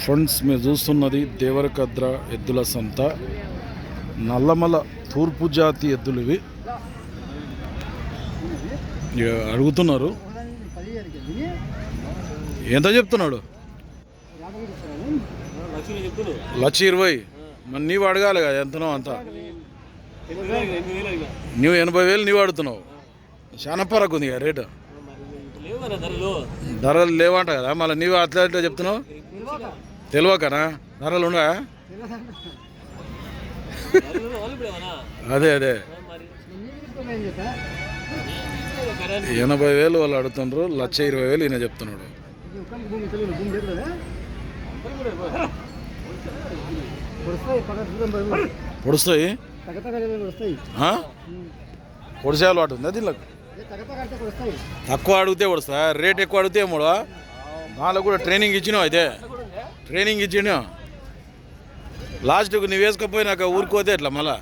Friends, మీరు చూస్తున్నది దేవరకద్ర ఎద్దుల సంత. నల్లమల తూర్పు జాతి ఎద్దులు ఇవి. అడుగుతున్నారు ఎంత చెప్తున్నాడు? 1,20,000. మరి నీవు అడగాలి కదా ఎంతనో అంత. నువ్వు 80,000 నీవు అడుగుతున్నావు. చాలా పరకు ఉంది కదా రేటు. ధరలు లేవంట కదా, మళ్ళీ నీవు అట్లా ఎట్లా చెప్తున్నావు? తెలియకనా? ధరలు ఉండవా? అదే 80,000 వాళ్ళు అడుగుతున్నారు. 1,20,000 ఈయన చెప్తున్నాడు. పొడుస్తాయి పొడిసే అలవాటు ఉందా దీనికి? తక్కువ అడిగితే పొడుస్తా, రేట్ ఎక్కువ అడిగితే ఏమోడా? వాళ్ళకు కూడా ట్రైనింగ్ ఇచ్చినావు. అయితే ట్రైనింగ్ ఇచ్చినా లాస్ట్కు నువ్వు వేసుకపోయినాక ఊరుకోతే ఎట్లా మళ్ళా?